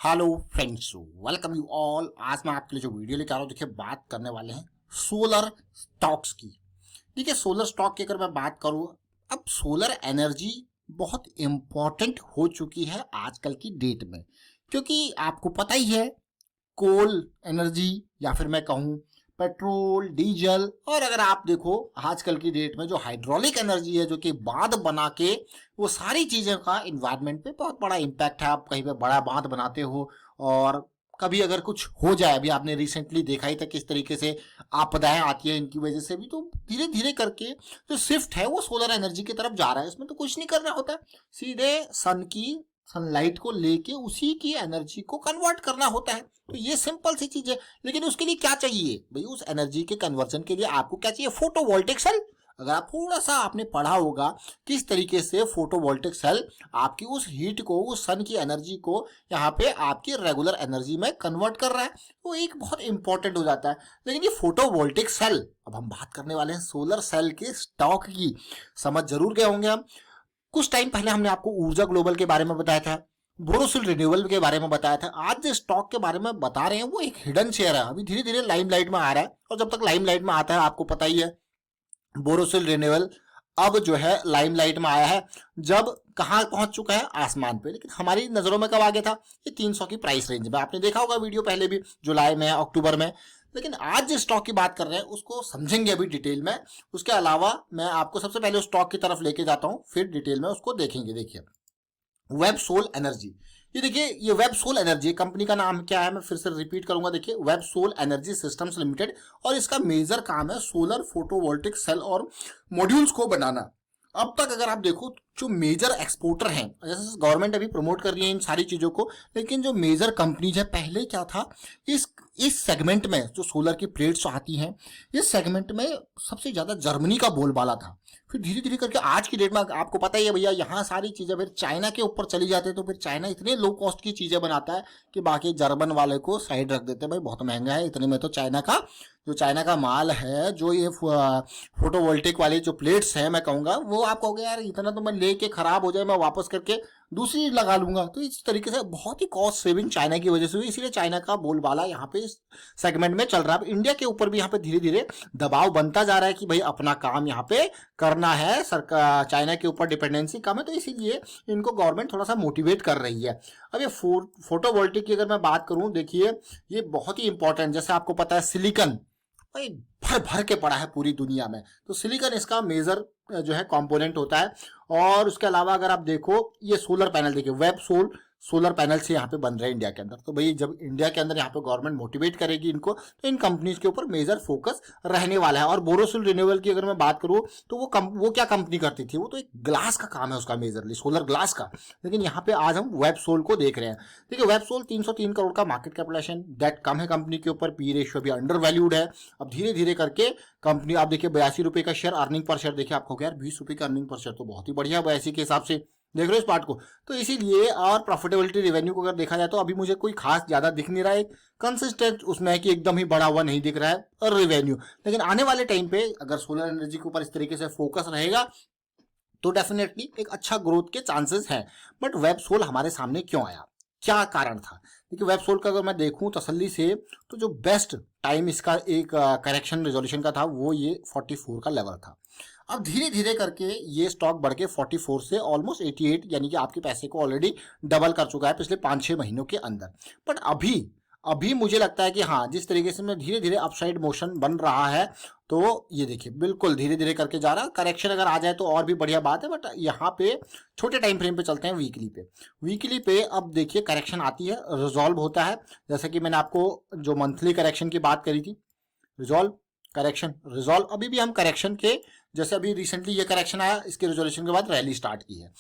Hello friends, welcome you all. आज मैं आपके लिए जो वीडियो लेकर आ रहा हूँ, देखिए बात करने वाले हैं सोलर स्टॉक्स की। देखिए सोलर स्टॉक की अगर मैं बात करूँ, अब सोलर एनर्जी बहुत इम्पोर्टेंट हो चुकी है आजकल की डेट में, क्योंकि आपको पता ही है कोल एनर्जी या फिर मैं कहूँ पेट्रोल डीजल, और अगर आप देखो आजकल की डेट में जो हाइड्रोलिक एनर्जी है जो कि बांध बना के, वो सारी चीज़ों का इन्वायरमेंट पे बहुत बड़ा इम्पैक्ट है। आप कहीं पे बड़ा बांध बनाते हो और कभी अगर कुछ हो जाए, अभी आपने रिसेंटली देखा ही था किस तरीके से आपदाएं आती है इनकी वजह से भी, तो धीरे धीरे करके जो शिफ्ट है वो सोलर एनर्जी की तरफ जा रहा है। इसमें तो कुछ नहीं करना होता, सीधे सनलाइट को लेके उसी की एनर्जी को कन्वर्ट करना होता है। तो ये सिंपल सी चीज है, लेकिन उसके लिए क्या चाहिए भाई? उस एनर्जी के कन्वर्जन के लिए आपको क्या चाहिए? Photovoltaic cell. अगर आप थोड़ा सा आपने पढ़ा होगा किस तरीके से फोटोवोल्टिक सेल आपकी उस हीट को, उस सन की एनर्जी को यहाँ पे आपकी रेगुलर एनर्जी में कन्वर्ट कर रहा है, वो एक बहुत इंपॉर्टेंट हो जाता है। लेकिन ये फोटोवोल्टिक सेल, अब हम बात करने वाले हैं सोलर सेल के स्टॉक की। समझ जरूर गए होंगे हम। कुछ टाइम पहले हमने आपको ऊर्जा ग्लोबल के बारे में बताया था, बोरोसिल रिन्यूएबल के बारे में बताया था। आज जो स्टॉक के बारे में बता रहे हैं वो एक हिडन शेयर है, अभी धीरे धीरे लाइमलाइट में आ रहा है। और जब तक लाइमलाइट में आता है, आपको पता ही है बोरोसिल रिन्यूएबल अब जो है लाइमलाइट में आया है, जब कहाँ पहुंच चुका है? आसमान पे। लेकिन हमारी नजरों में कब आ गया था? ये 300 की प्राइस रेंज में। आपने देखा होगा वीडियो पहले भी, जुलाई में अक्टूबर में। लेकिन आज जिस स्टॉक की बात कर रहे हैं उसको समझेंगे अभी डिटेल में। उसके अलावा मैं आपको सबसे पहले उस स्टॉक की तरफ लेके जाता हूँ, फिर डिटेल में उसको देखेंगे। देखिए वेबसोल एनर्जी, ये देखिए ये वेबसोल एनर्जी कंपनी का नाम क्या है, मैं फिर से रिपीट करूंगा। देखिए वेबसोल एनर्जी सिस्टम्स लिमिटेड, और इसका मेजर काम है सोलर फोटोवोल्टिक सेल और मॉड्यूल्स को बनाना। अब तक अगर आप देखो जो मेजर एक्सपोर्टर हैं, जैसे गवर्नमेंट अभी प्रमोट कर रही है इन सारी चीजों को, लेकिन जो मेजर कंपनीज है, पहले क्या था इस सेगमेंट में जो सोलर की प्लेट्स आती हैं, इस सेगमेंट में सबसे ज्यादा जर्मनी का बोलबाला था। फिर धीरे धीरे करके आज की डेट में आपको पता ही है भैया, यहाँ सारी चीजें फिर चाइना के ऊपर चली जाती है। तो फिर चाइना इतने लो कॉस्ट की चीजें बनाता है कि बाकी जर्मन वाले को साइड रख देते हैं, भाई बहुत महंगा है, इतने में तो चाइना का माल है, जो ये फोटोवोल्टिक वाली जो प्लेट्स है, मैं कहूंगा वो आप कहोगे यार इतना तो मैं लेके खराब हो जाए, मैं वापस करके दूसरी लगा लूंगा। तो इस तरीके से बहुत ही कॉस्ट सेविंग चाइना की वजह से हुई, इसीलिए चाइना का बोलबाला यहाँ पे इस सेगमेंट में चल रहा है। इंडिया के ऊपर भी यहाँ पे धीरे धीरे दबाव बनता जा रहा है कि भाई अपना काम यहाँ पे करना है, सरकार चाइना के ऊपर डिपेंडेंसी कम है, तो इसीलिए इनको गवर्नमेंट थोड़ा सा मोटिवेट कर रही है। अब ये फोटोवोल्टिक की अगर मैं बात करूं, देखिए ये बहुत ही इंपॉर्टेंट, जैसे आपको पता है सिलिकॉन भाई भर भर के पड़ा है पूरी दुनिया में, तो सिलिकॉन इसका मेजर जो है कंपोनेंट होता है। और उसके अलावा अगर आप देखो ये सोलर पैनल, देखिए वेब सोलर पैनल से यहाँ पे बन रहे हैं इंडिया के अंदर। तो भाई जब इंडिया के अंदर यहाँ पे गवर्नमेंट मोटिवेट करेगी इनको, तो इन कंपनीज के ऊपर मेजर फोकस रहने वाला है। और बोरोसिल रिन्यूएबल की अगर मैं बात करूँ, तो वो क्या कंपनी करती थी? वो तो एक ग्लास का काम है उसका, मेजरली सोलर ग्लास का। लेकिन यहाँ पे आज हम वेबसोल को देख रहे हैं। देखिए वेबसोल 303 करोड़ का मार्केट कैपिटलाइजेशन, डेट कम है कंपनी के ऊपर, पी रेशियो भी अंडर वैल्यूड है। अब धीरे धीरे करके कंपनी, आप देखिए 82 रुपए का शेयर, अर्निंग पर शेयर देखिए आपको यार 20 रुपए का अर्निंग पर शेयर तो बहुत ही बढ़िया है 82 के हिसाब से, देख रहे हो इस पार्ट को। तो इसीलिए, और प्रॉफिटेबिलिटी रेवेन्यू को अगर देखा जाए तो अभी मुझे कोई खास ज्यादा दिख नहीं रहा है, कंसिस्टेंट उसमें है कि एकदम ही बढ़ा हुआ नहीं दिख रहा है और रेवेन्यू। लेकिन आने वाले टाइम पे अगर सोलर एनर्जी के ऊपर इस तरीके से फोकस रहेगा तो डेफिनेटली एक अच्छा ग्रोथ के चांसेस हैं। बट वेबसोल हमारे सामने क्यों आया, क्या कारण था? देखिए वेबसोल का अगर मैं देखूं तसल्ली से, तो जो बेस्ट टाइम इसका एक करेक्शन रेजोल्यूशन का था वो ये 44 का लेवल था। अब धीरे धीरे करके ये स्टॉक बढ़ के 44 से ऑलमोस्ट 88, यानी कि आपके पैसे को ऑलरेडी डबल कर चुका है पिछले 5-6 महीनों के अंदर। बट अभी मुझे लगता है कि हाँ, जिस तरीके से में धीरे धीरे अपसाइड मोशन बन रहा है, तो ये देखिए बिल्कुल धीरे धीरे करके जा रहा है। करेक्शन अगर आ जाए तो और भी बढ़िया बात है, बट यहाँ पे छोटे टाइम फ्रेम पे चलते हैं, वीकली पे अब देखिए करेक्शन आती है, रिजॉल्व होता है। जैसे कि मैंने आपको जो मंथली करेक्शन की बात करी थी, रिजॉल्व, अभी भी हम करेक्शन के, जैसे अभी रिसेंटली ये करेक्शन आया, इसके रिजोल्यूशन के बाद रैली स्टार्ट की है।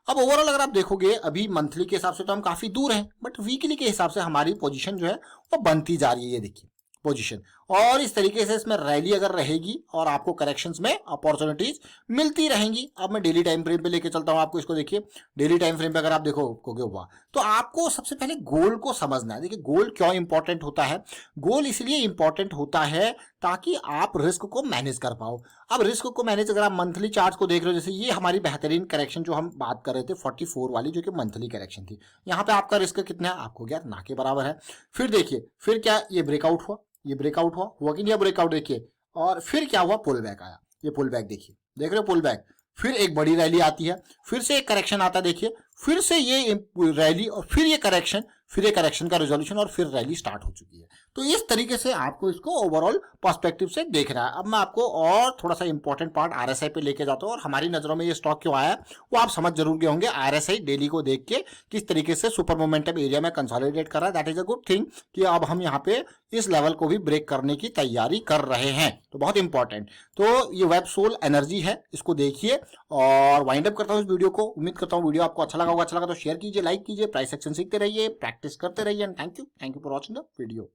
अब ओवरऑल अगर आप देखोगे अभी मंथली के हिसाब से तो हम काफी दूर हैं, बट वीकली के हिसाब से हमारी पोजीशन जो है वो बनती जा रही है। ये देखिए पोजीशन, और इस तरीके से इसमें रैली अगर रहेगी और आपको करेक्शंस में अपॉर्चुनिटीज मिलती रहेंगी। अब मैं डेली टाइम फ्रेम पे लेके चलता हूं आपको, इसको देखिए डेली टाइम फ्रेम पे अगर आप देखोगे हुआ तो आपको सबसे पहले गोल को समझना है। देखिए गोल क्यों इंपॉर्टेंट होता है, गोल इसलिए इंपॉर्टेंट होता है ताकि आप रिस्क को मैनेज कर पाओ। अब रिस्क को मैनेज अगर आप मंथली चार्ट को देख रहे हो, जैसे ये हमारी बेहतरीन करेक्शन जो हम बात कर रहे थे 44 वाली जो कि मंथली करेक्शन थी, यहाँ पे आपका रिस्क कितना है आपको क्या ना के बराबर है। फिर देखिए फिर क्या ये ब्रेकआउट हुआ, ये ब्रेकआउट हुआ कि नहीं ब्रेकआउट देखिए, और फिर क्या हुआ पुल बैक आया, ये पुल बैक देखिए देख रहे हो पुल बैक, फिर एक बड़ी रैली आती है, फिर से एक करेक्शन आता है देखिए, फिर से ये रैली और फिर ये करेक्शन, फिर ये करेक्शन का रिजोल्यूशन और फिर रैली स्टार्ट हो चुकी है। तो इस तरीके से आपको इसको ओवरऑल पर्सपेक्टिव से देखना है। अब मैं आपको और थोड़ा सा इंपॉर्टेंट पार्ट आरएसआई पे लेके जाता हूँ और हमारी नजरों में ये स्टॉक क्यों आया वो आप समझ जरूर गए होंगे। आरएसआई डेली को देख के किस तरीके से सुपर मोमेंटम एरिया में कंसोलिडेट कर रहा है, that is a good thing कि अब हम यहाँ पे इस लेवल को भी ब्रेक करने की तैयारी कर रहे हैं, तो बहुत इंपॉर्टेंट। तो ये वेब सोल एनर्जी है, इसको देखिए और वाइंड अप करता हूँ इस वीडियो को। उम्मीद करता हूँ वीडियो आपको अच्छा लगा होगा, अच्छा लगा तो शेयर कीजिए, लाइक कीजिए, प्राइस एक्शन सीखते रहिए, प्रैक्टिस करते रहिए। And thank you for watching the video.